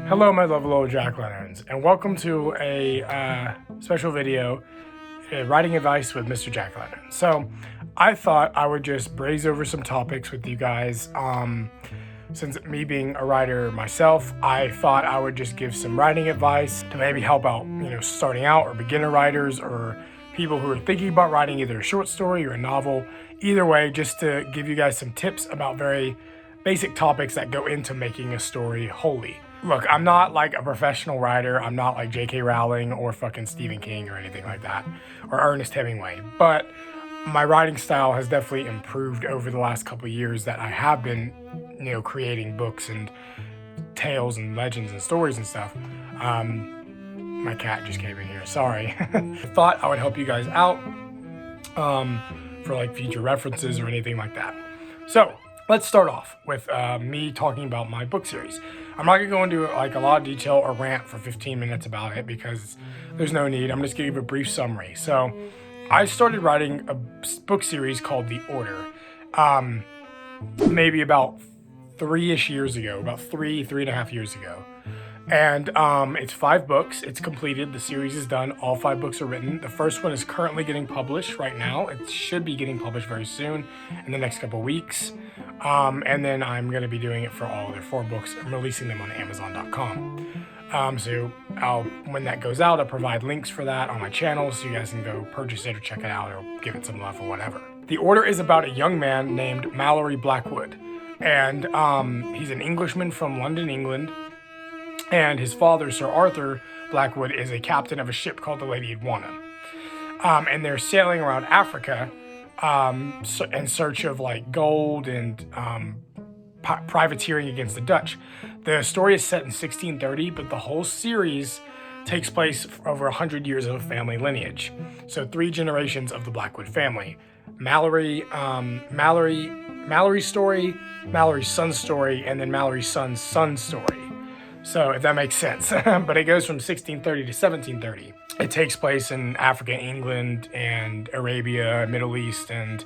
Hello, my lovely little jack-o'-lanterns, and welcome to a special video, writing advice with Mr. Jack-O'-Lantern. So, I thought I would just braze over some topics with you guys. Since me being a writer myself, I thought I would just give some writing advice to maybe help out, starting out or beginner writers or people who are thinking about writing either a short story or a novel. Either way, just to give you guys some tips about very basic topics that go into making a story wholly. Look, I'm not like a professional writer. I'm not like J.K. Rowling or fucking Stephen King or anything like that, or Ernest Hemingway. But my writing style has definitely improved over the last couple of years that I have been, creating books and tales and legends and stories and stuff. My cat just came in here, sorry. I thought I would help you guys out for like future references or anything like that. So let's start off with me talking about my book series. I'm not gonna go into like a lot of detail or rant for 15 minutes about it because there's no need. I'm just gonna give a brief summary. So I started writing a book series called The Order, maybe about 3-ish years ago, about 3.5 years ago. And it's 5 books. It's completed. The series is done. All 5 books are written. The first one is currently getting published right now. It should be getting published very soon in the next couple weeks. And then I'm going to be doing it for all other 4 books. I'm releasing them on Amazon.com. So when that goes out, I'll provide links for that on my channel so you guys can go purchase it or check it out or give it some love or whatever. The Order is about a young man named Mallory Blackwood. And he's an Englishman from London, England. And his father, Sir Arthur Blackwood, is a captain of a ship called the Lady Edwana. And they're sailing around Africa in search of like gold and privateering against the Dutch. The story is set in 1630, but the whole series takes place over 100 years of a family lineage. So 3 generations of the Blackwood family. Mallory's story, Mallory's son's story, and then Mallory's son's son's story. So if that makes sense. But it goes from 1630 to 1730. It takes place in Africa, England, and Arabia, Middle East, and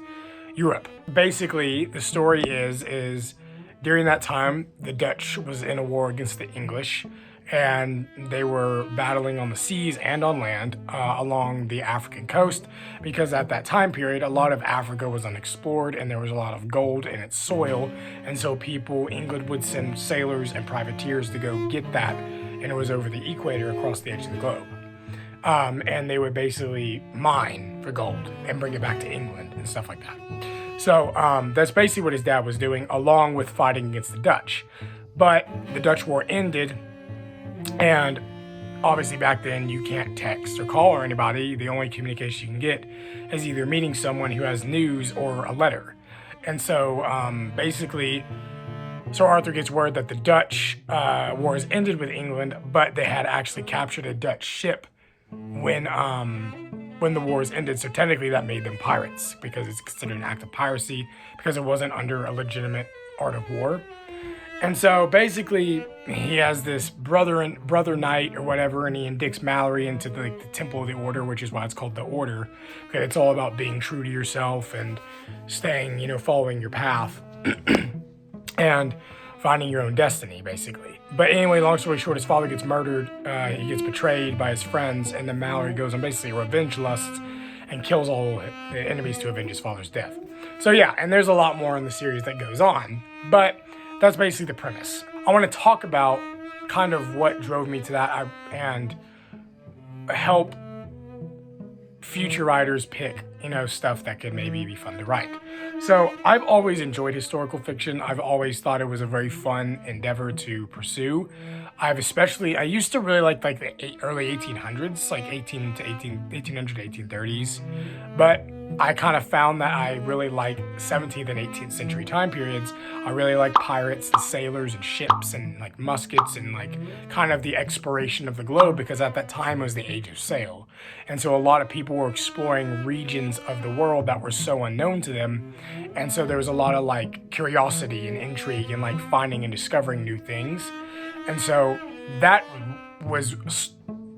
Europe. Basically, the story is during that time, the Dutch was in a war against the English, and they were battling on the seas and on land along the African coast, because at that time period, a lot of Africa was unexplored and there was a lot of gold in its soil. And so England would send sailors and privateers to go get that, and it was over the equator across the edge of the globe. And they would basically mine for gold and bring it back to England and stuff like that. So that's basically what his dad was doing, along with fighting against the Dutch. But the Dutch war ended, and obviously back then you can't text or call or anybody. The only communication you can get is either meeting someone who has news or a letter. And so basically Sir Arthur gets word that the Dutch war has ended with England, but they had actually captured a Dutch ship when the wars ended. So technically that made them pirates, because it's considered an act of piracy because it wasn't under a legitimate art of war. And so basically he has this brother knight or whatever, and he indicts Mallory into the Temple of the Order, which is why it's called the Order. Okay, it's all about being true to yourself and staying, following your path and finding your own destiny, basically. But anyway, long story short, his father gets murdered. He gets betrayed by his friends, and then Mallory goes on basically a revenge lust and kills all the enemies to avenge his father's death. So yeah, and there's a lot more in the series that goes on, but that's basically the premise. I want to talk about kind of what drove me to that and help future writers pick, stuff that could maybe be fun to write. So I've always enjoyed historical fiction. I've always thought it was a very fun endeavor to pursue. I used to really like the early 1800s, like 1800 to 1830s. But I kind of found that I really like 17th and 18th century time periods. I really like pirates and sailors and ships and like muskets and like kind of the exploration of the globe, because at that time was the age of sail. And so a lot of people were exploring regions of the world that were so unknown to them. And so there was a lot of like curiosity and intrigue and like finding and discovering new things. And so that was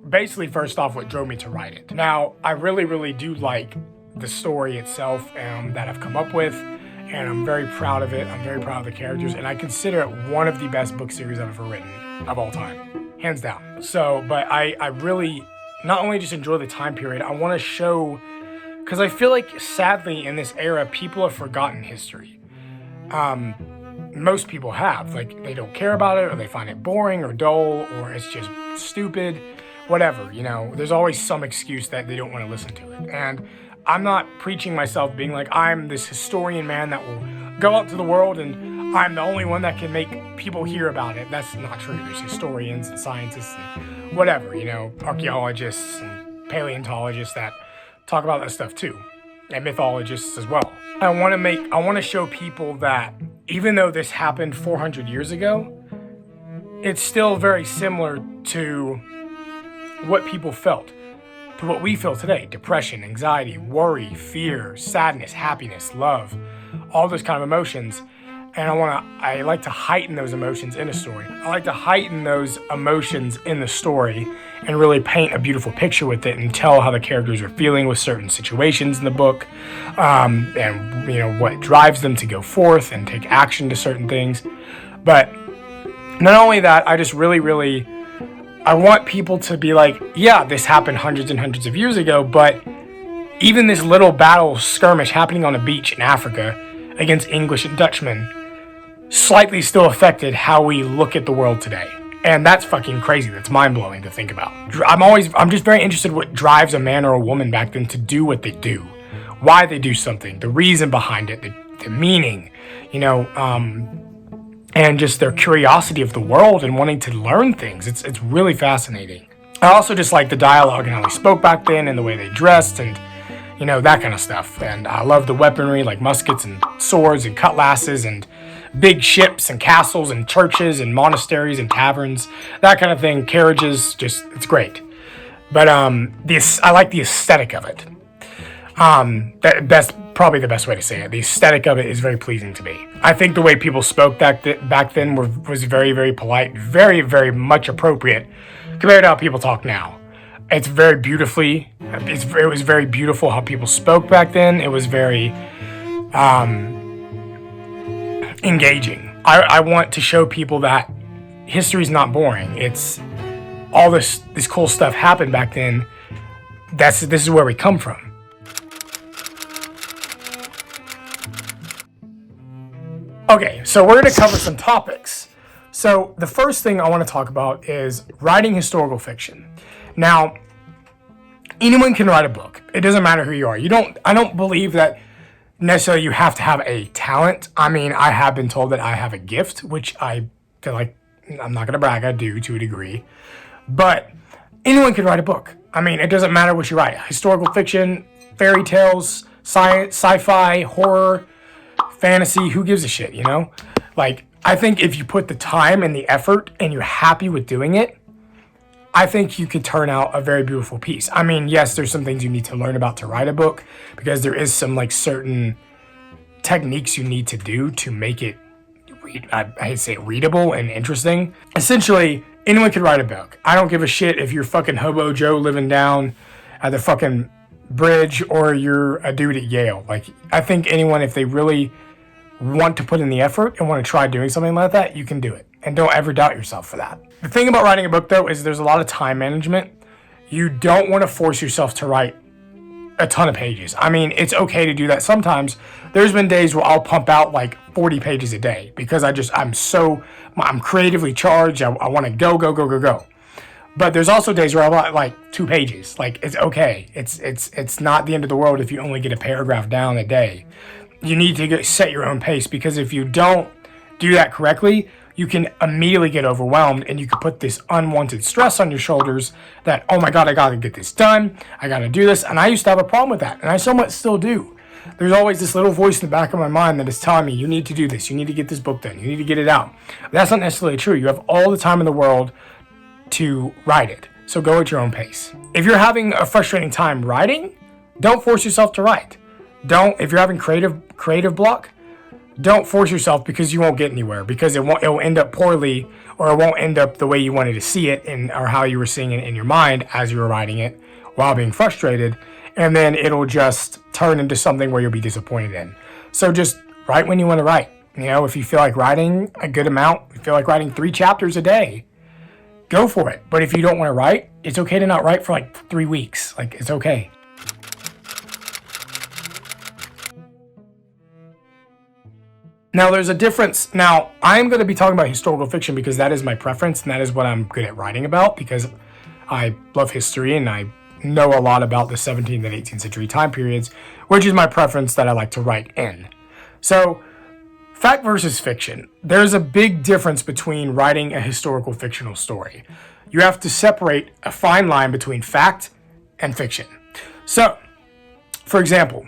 basically first off what drove me to write it. Now, I really, really do like the story itself that I've come up with, and I'm very proud of it. I'm very proud of the characters, and I consider it one of the best book series I've ever written. of all time, hands down. So, but I really not only just enjoy the time period, I want to show, because I feel like sadly in this era, people have forgotten history. Most people have, like, they don't care about it, or they find it boring or dull, or it's just stupid, whatever, you know, there's always some excuse that they don't want to listen to it. And I'm not preaching myself being like, I'm this historian man that will go out to the world and I'm the only one that can make people hear about it. That's not true. There's historians and scientists and whatever, you know, archaeologists and paleontologists that talk about that stuff too, and mythologists as well. I want to show people that even though this happened 400 years ago, it's still very similar to what people felt, to what we feel today: depression, anxiety, worry, fear, sadness, happiness, love, all those kind of emotions. And I like to heighten those emotions in a story. I like to heighten those emotions in the story and really paint a beautiful picture with it and tell how the characters are feeling with certain situations in the book, and you know what drives them to go forth and take action to certain things. But not only that, I just really I want people to be like, yeah, this happened hundreds and hundreds of years ago, but even this little battle skirmish happening on a beach in Africa against English and Dutchmen slightly still affected how we look at the world today. And that's fucking crazy. That's mind-blowing to think about. I'm just very interested in what drives a man or a woman back then to do what they do, why they do something, the reason behind it, the meaning, you know, and just their curiosity of the world and wanting to learn things. It's really fascinating. I also just like the dialogue and how they spoke back then and the way they dressed and, you know, that kind of stuff. And I love the weaponry, like muskets and swords and cutlasses and big ships and castles and churches and monasteries and taverns, that kind of thing. Carriages, just, it's great. But I like the aesthetic of it. That's probably the best way to say it. The aesthetic of it is very pleasing to me. I think the way people spoke back then was very, very polite, very, very much appropriate compared to how people talk now. It's very beautifully. It was very beautiful how people spoke back then. It was very engaging. I want to show people that history's not boring. It's all this cool stuff happened back then. This is where we come from. Okay, so we're going to cover some topics. So the first thing I want to talk about is writing historical fiction. Now, anyone can write a book. It doesn't matter who you are. I don't believe that necessarily you have to have a talent. I mean, I have been told that I have a gift, which I feel like, I'm not going to brag, I do to a degree. But anyone can write a book. I mean, it doesn't matter what you write. Historical fiction, fairy tales, science, sci-fi, horror, fantasy, who gives a shit, you know? Like, I think if you put the time and the effort and you're happy with doing it, I think you could turn out a very beautiful piece. I mean, yes, there's some things you need to learn about to write a book, because there is some like certain techniques you need to do to make it, I hate to say it, readable and interesting. Essentially, anyone can write a book. I don't give a shit if you're fucking Hobo Joe living down at the fucking bridge or you're a dude at Yale. Like, I think anyone, if they really want to put in the effort and want to try doing something like that, you can do it. And don't ever doubt yourself for that. The thing about writing a book, though, is there's a lot of time management. You don't want to force yourself to write a ton of pages. I mean, it's okay to do that sometimes. There's been days where I'll pump out like 40 pages a day because I'm creatively charged. I want to go. But there's also days where I write like 2 pages. Like, it's okay. It's not the end of the world if you only get a paragraph down a day. You need to set your own pace, because if you don't do that correctly, you can immediately get overwhelmed and you can put this unwanted stress on your shoulders that, oh my God, I gotta get this done. I gotta do this. And I used to have a problem with that, and I somewhat still do. There's always this little voice in the back of my mind that is telling me, you need to do this. You need to get this book done. You need to get it out. That's not necessarily true. You have all the time in the world to write it. So go at your own pace. If you're having a frustrating time writing, don't force yourself to write. If you're having creative block, don't force yourself, because you won't get anywhere, because it will end up poorly, or it won't end up the way you wanted to see it or how you were seeing it in your mind as you were writing it while being frustrated. And then it'll just turn into something where you'll be disappointed in. So just write when you want to write. You know, if you feel like writing a good amount, if you feel like writing 3 chapters a day, go for it. But if you don't want to write, it's okay to not write for like 3 weeks. Like, it's okay. Now, there's a difference. Now, I'm going to be talking about historical fiction because that is my preference, and that is what I'm good at writing about, because I love history and I know a lot about the 17th and 18th century time periods, which is my preference that I like to write in. So, fact versus fiction. There's a big difference between writing a historical fictional story. You have to separate a fine line between fact and fiction. So, for example,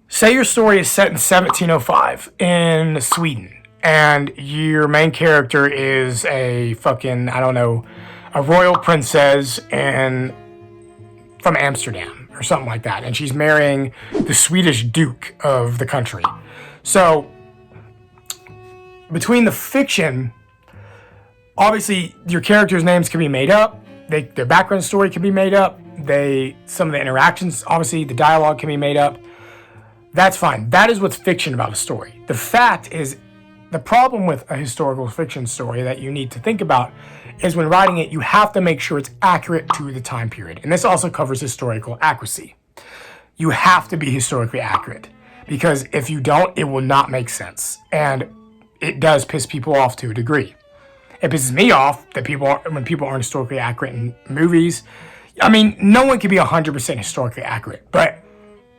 say your story is set in 1705 in Sweden, and your main character is a fucking, I don't know, a royal princess from Amsterdam or something like that, and she's marrying the Swedish duke of the country. So, between the fiction, obviously your characters' names can be made up, their background story can be made up, some of the interactions, obviously the dialogue can be made up. That's fine. That is what's fiction about a story. The fact is, the problem with a historical fiction story that you need to think about is when writing it, you have to make sure it's accurate to the time period. And this also covers historical accuracy. You have to be historically accurate, because if you don't, it will not make sense. And it does piss people off to a degree. It pisses me off that when people aren't historically accurate in movies. I mean, no one can be 100% historically accurate, but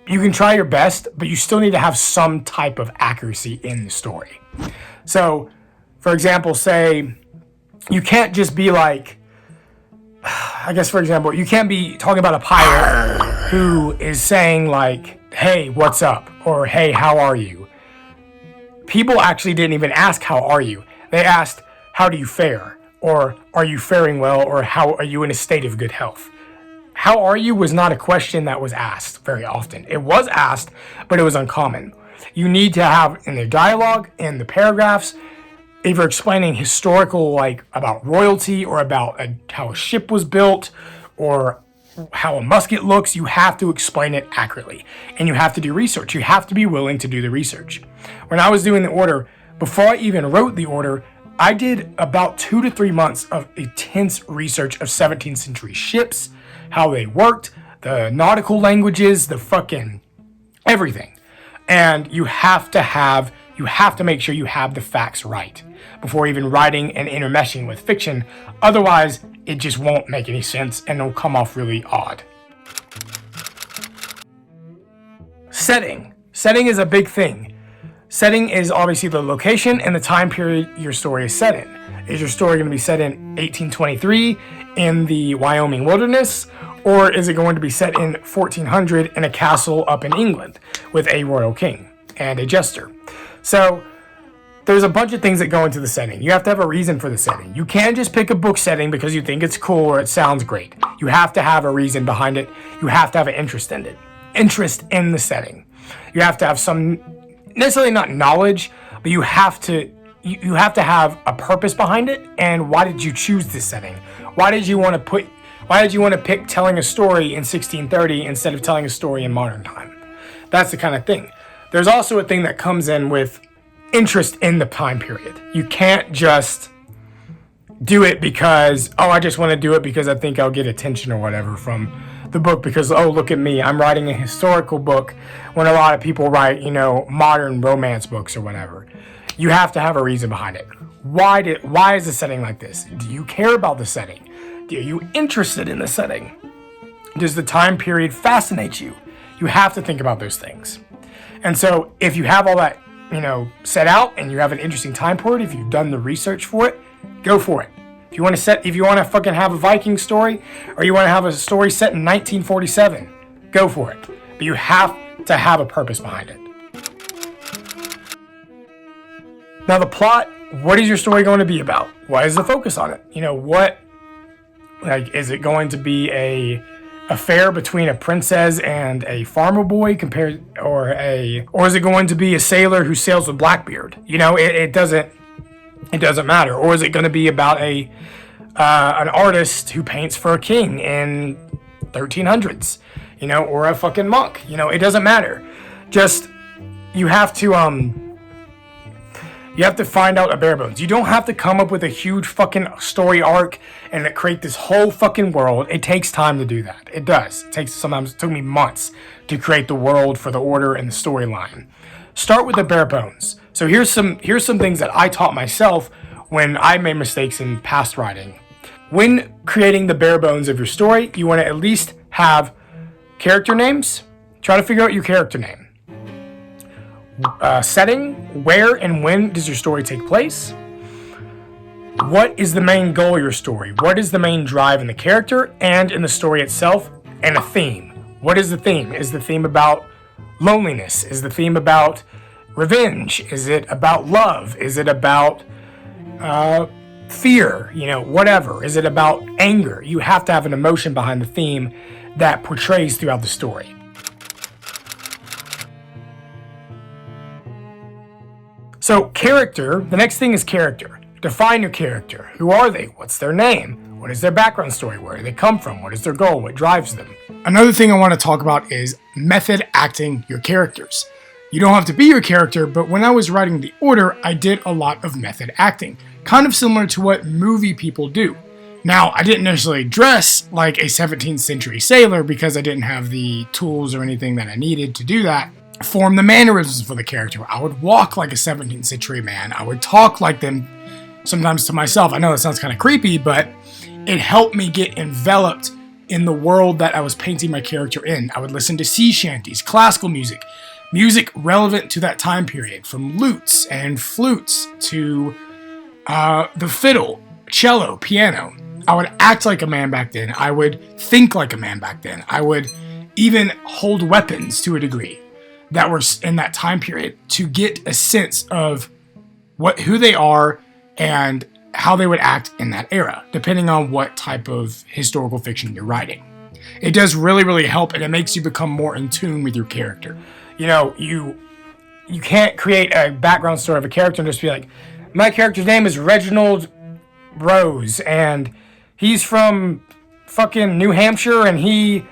you can try your best, but you still need to have some type of accuracy in the story. So, for example, say, you can't just be like, I guess, for example, you can't be talking about a pirate who is saying like, hey, what's up? Or, hey, how are you? People actually didn't even ask, how are you? They asked, how do you fare? Or, are you faring well? Or, how are you in a state of good health? How are you was not a question that was asked very often. It was asked, but it was uncommon. You need to have in the dialogue, in the paragraphs, if you're explaining historical, like about royalty or about how a ship was built or how a musket looks, you have to explain it accurately. And you have to do research. You have to be willing to do the research. When I was doing the order, before I even wrote the order, I did about 2 to 3 months of intense research of 17th century ships, how they worked, the nautical languages, the fucking everything. And you have to make sure you have the facts right before even writing and intermeshing with fiction. Otherwise, it just won't make any sense and it'll come off really odd. Setting. Setting is a big thing. Setting is obviously the location and the time period your story is set in. Is your story going to be set in 1823 in the Wyoming wilderness? Or is it going to be set in 1400 in a castle up in England with a royal king and a jester? So there's a bunch of things that go into the setting. You have to have a reason for the setting. You can't just pick a book setting because you think it's cool or it sounds great. You have to have a reason behind it. You have to have an interest in it. Interest in the setting. You have to have some, necessarily not knowledge, but you have to have a purpose behind it. And why did you choose this setting? Why did you want to pick telling a story in 1630 instead of telling a story in modern time? That's the kind of thing. There's also a thing that comes in with interest in the time period. You can't just do it because, I just want to do it because I think I'll get attention or whatever from the book because, look at me, I'm writing a historical book when a lot of people write, modern romance books or whatever. You have to have a reason behind it. Why is the setting like this? Do you care about the setting? Are you interested in the setting? Does the time period fascinate you? You have to think about those things. And so if you have all that, set out and you have an interesting time period, if you've done the research for it, go for it. If you want to fucking have a Viking story or you want to have a story set in 1947, go for it. But you have to have a purpose behind it. Now the plot, what is your story going to be about? What is the focus on it? Is it going to be a affair between a princess and a farmer boy or is it going to be a sailor who sails with Blackbeard? It doesn't matter. Or is it going to be about an artist who paints for a king in 1300s, or a fucking monk? It doesn't matter. Just you have to You have to find out a bare bones. You don't have to come up with a huge fucking story arc and create this whole fucking world. It takes time to do that. It does. It took me months to create the world for the order and the storyline. Start with the bare bones. So here's some things that I taught myself when I made mistakes in past writing. When creating the bare bones of your story, you want to at least have character names. Try to figure out your character name. Setting, where and when does your story take place? What is the main goal of your story? What is the main drive in the character and in the story itself? And a theme. What is the theme? Is the theme about loneliness? Is the theme about revenge? Is it about love? Is it about fear? Whatever. Is it about anger? You have to have an emotion behind the theme that portrays throughout the story. So character, the next thing is character. Define your character. Who are they? What's their name? What is their background story? Where do they come from? What is their goal? What drives them? Another thing I want to talk about is method acting your characters. You don't have to be your character, but when I was writing the order, I did a lot of method acting, kind of similar to what movie people do. Now, I didn't necessarily dress like a 17th century sailor because I didn't have the tools or anything that I needed to do that. Form the mannerisms for the character. I would walk like a 17th century man. I would talk like them, sometimes to myself. I know that sounds kind of creepy, but it helped me get enveloped in the world that I was painting my character in. I would listen to sea shanties, classical music relevant to that time period, from lutes and flutes to the fiddle, cello, piano. I would act like a man back then. I would think like a man back then. I would even hold weapons to a degree that were in that time period to get a sense of who they are and how they would act in that era, depending on what type of historical fiction you're writing. It does really, really help, and it makes you become more in tune with your character. You can't create a background story of a character and just be like, my character's name is Reginald Rose, and he's from fucking New Hampshire, and he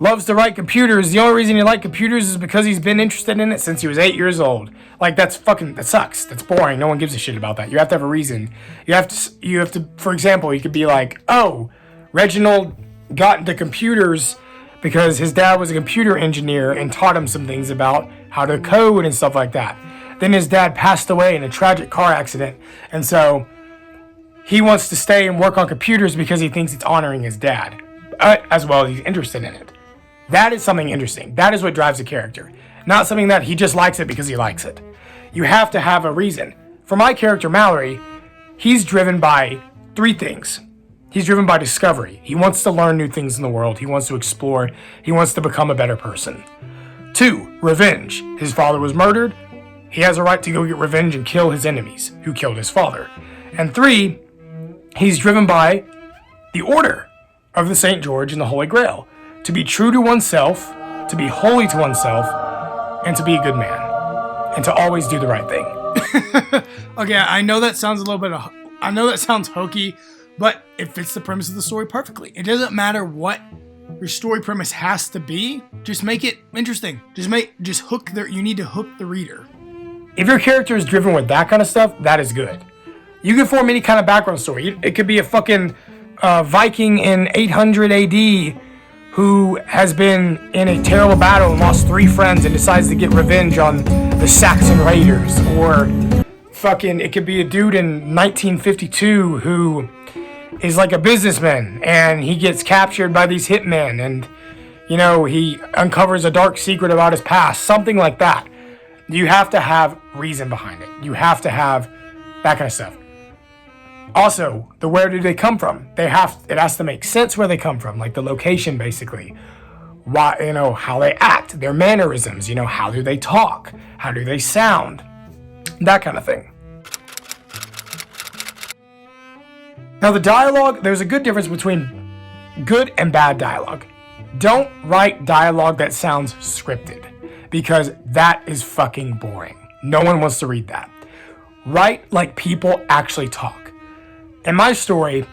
loves to write computers. The only reason he likes computers is because he's been interested in it since he was 8 years old. Like, that sucks. That's boring. No one gives a shit about that. You have to have a reason. You have to, for example, you could be like, oh, Reginald got into computers because his dad was a computer engineer and taught him some things about how to code and stuff like that. Then his dad passed away in a tragic car accident, and so he wants to stay and work on computers because he thinks it's honoring his dad, as well as he's interested in it. That is something interesting. That is what drives a character. Not something that he just likes it because he likes it. You have to have a reason. For my character, Mallory, he's driven by 3 things. He's driven by discovery. He wants to learn new things in the world. He wants to explore. He wants to become a better person. 2, revenge. His father was murdered. He has a right to go get revenge and kill his enemies who killed his father. And 3, he's driven by the order of the St. George and the Holy Grail. To be true to oneself, to be holy to oneself, and to be a good man, and to always do the right thing. Okay, I know that sounds hokey, but it fits the premise of the story perfectly. It doesn't matter what your story premise has to be, just make it interesting. You need to hook the reader. If your character is driven with that kind of stuff, that is good. You can form any kind of background story. It could be a fucking Viking in 800 AD who has been in a terrible battle and lost 3 friends and decides to get revenge on the Saxon raiders. Or it could be a dude in 1952 who is like a businessman and he gets captured by these hitmen and, he uncovers a dark secret about his past. Something like that. You have to have reason behind it. You have to have that kind of stuff. Also, where do they come from? It has to make sense where they come from, like the location, basically. Why, how they act, their mannerisms, how do they talk? How do they sound? That kind of thing. Now, the dialogue, there's a good difference between good and bad dialogue. Don't write dialogue that sounds scripted, because that is fucking boring. No one wants to read that. Write like people actually talk. In my story,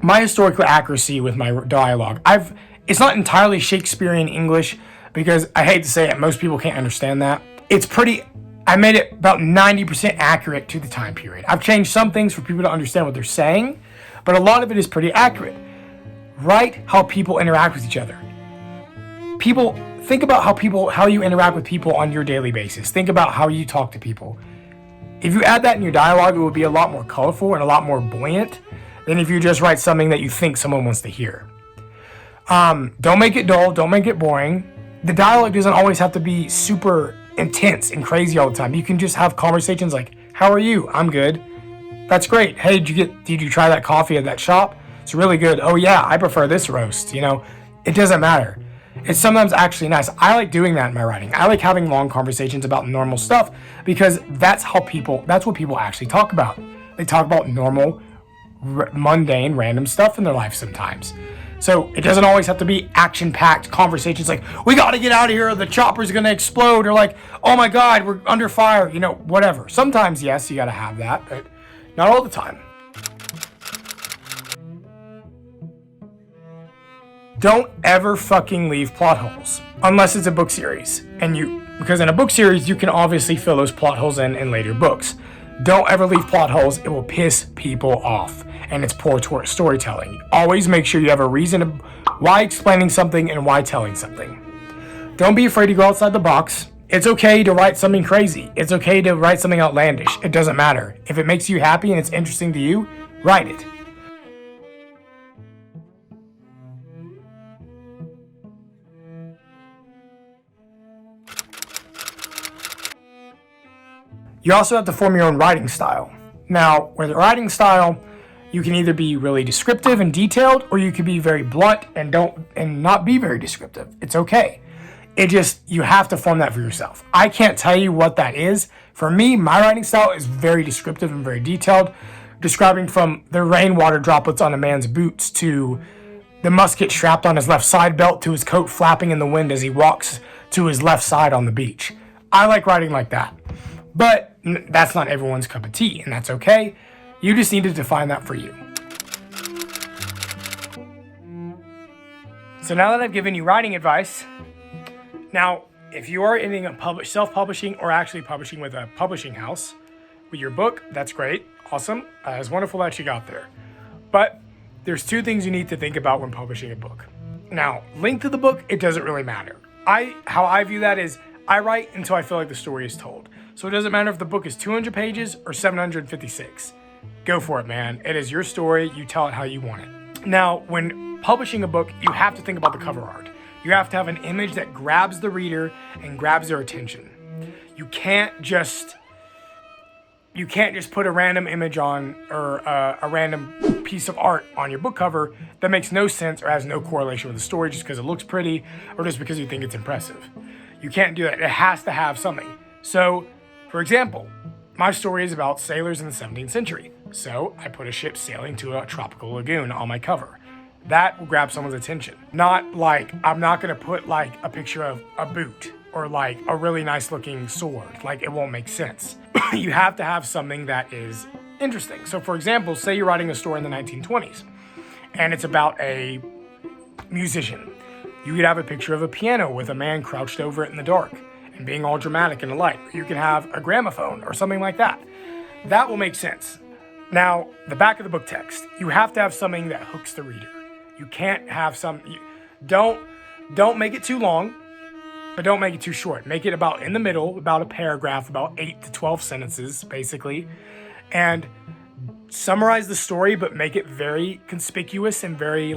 my historical accuracy with my dialogue, it's not entirely Shakespearean English because I hate to say it, most people can't understand that. It's pretty I made it about 90% accurate to the time period. I've changed some things for people to understand what they're saying, but a lot of it is pretty accurate. Write how people interact with each other. Think about how you interact with people on your daily basis. Think about how you talk to people. If you add that in your dialogue, it would be a lot more colorful and a lot more buoyant than if you just write something that you think someone wants to hear. Don't make it dull. Don't make it boring. The dialogue doesn't always have to be super intense and crazy all the time. You can just have conversations like, how are you? I'm good. That's great. Hey, did you try that coffee at that shop? It's really good. Oh yeah, I prefer this roast. It doesn't matter. It's sometimes actually nice. I like doing that in my writing. I like having long conversations about normal stuff because that's what people actually talk about. They talk about normal, mundane, random stuff in their life sometimes. So it doesn't always have to be action-packed conversations like, we got to get out of here or the chopper's going to explode, or like, oh my God, we're under fire, whatever. Sometimes, yes, you got to have that, but not all the time. Don't ever fucking leave plot holes, unless it's a book series. Because in a book series, you can obviously fill those plot holes in later books. Don't ever leave plot holes. It will piss people off, and it's poor storytelling. Always make sure you have a reason why explaining something and why telling something. Don't be afraid to go outside the box. It's okay to write something crazy. It's okay to write something outlandish. It doesn't matter. If it makes you happy and it's interesting to you, write it. You also have to form your own writing style. Now, with a writing style, you can either be really descriptive and detailed, or you can be very blunt and not be very descriptive. It's okay. You have to form that for yourself. I can't tell you what that is. For me, my writing style is very descriptive and very detailed, describing from the rainwater droplets on a man's boots to the musket strapped on his left side belt to his coat flapping in the wind as he walks to his left side on the beach. I like writing like that. But that's not everyone's cup of tea, and that's okay. You just need to define that for you. So now that I've given you writing advice, now if you are ending up self-publishing or actually publishing with a publishing house with your book, that's great, awesome. It's wonderful that you got there. But there's two things you need to think about when publishing a book. Now, length of the book, it doesn't really matter. How I view that is I write until I feel like the story is told. So it doesn't matter if the book is 200 pages or 756. Go for it, man. It is your story. You tell it how you want it. Now, when publishing a book, you have to think about the cover art. You have to have an image that grabs the reader and grabs their attention. You can't just put a random image on or a random piece of art on your book cover that makes no sense or has no correlation with the story just because it looks pretty or just because you think it's impressive. You can't do that. It has to have something. So, for example, my story is about sailors in the 17th century. So I put a ship sailing to a tropical lagoon on my cover. That will grab someone's attention. Not like, I'm not going to put like a picture of a boot or like a really nice looking sword. Like, it won't make sense. You have to have something that is interesting. So for example, say you're writing a story in the 1920s and it's about a musician. You could have a picture of a piano with a man crouched over it in the dark and being all dramatic in the light. You can have a gramophone or something like that. That will make sense. Now, the back of the book text, you have to have something that hooks the reader. You can't have don't make it too long, but don't make it too short. Make it about in the middle, about a paragraph, about 8 to 12 sentences, basically. And summarize the story, but make it very conspicuous and very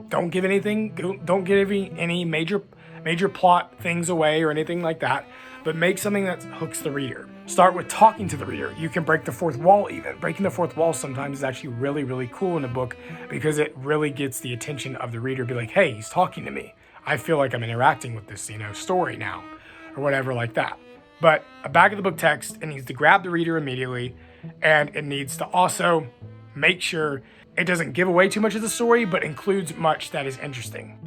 don't give any major plot things away or anything like that, but make something that hooks the reader. Start with talking to the reader. You can break the fourth wall even. Breaking the fourth wall sometimes is actually really, really cool in a book because it really gets the attention of the reader. Be like, hey, he's talking to me. I feel like I'm interacting with this, story now, or whatever like that. But a back of the book text, it needs to grab the reader immediately, and it needs to also make sure it doesn't give away too much of the story, but includes much that is interesting.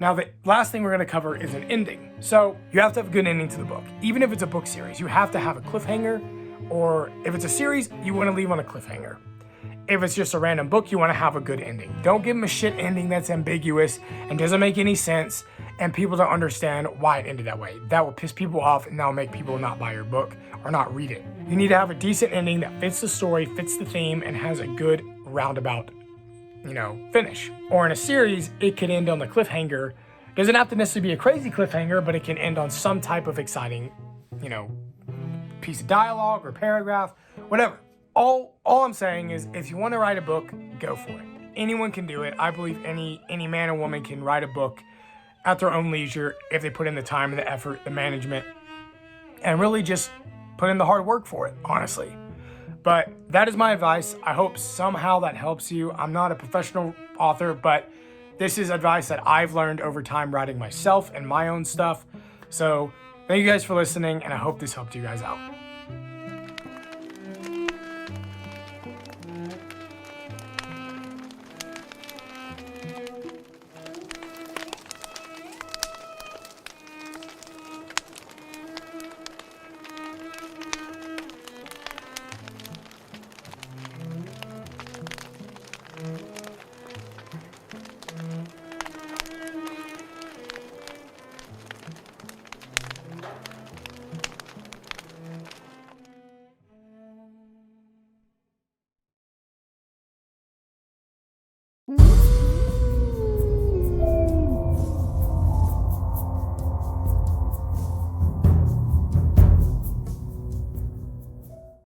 Now, the last thing we're going to cover is an ending. So you have to have a good ending to the book. Even if it's a book series, you have to have a cliffhanger, or if it's a series, you want to leave on a cliffhanger. if it's just a random book, you want to have a good ending. Don't give them a shit ending that's ambiguous and doesn't make any sense, and people don't understand why it ended that way. That will piss people off, and that'll make people not buy your book or not read it. You need to have a decent ending that fits the story, fits the theme, and has a good roundabout, finish. Or in a series, it could end on the cliffhanger. Doesn't have to necessarily be a crazy cliffhanger, but it can end on some type of exciting, piece of dialogue or paragraph, whatever. All I'm saying is, if you want to write a book, go for it. Anyone can do it. I believe any man or woman can write a book at their own leisure if they put in the time and the effort, the management, and really just put in the hard work for it, honestly. But that is my advice. I hope somehow that helps you. I'm not a professional author, but this is advice that I've learned over time writing myself and my own stuff. So thank you guys for listening, and I hope this helped you guys out.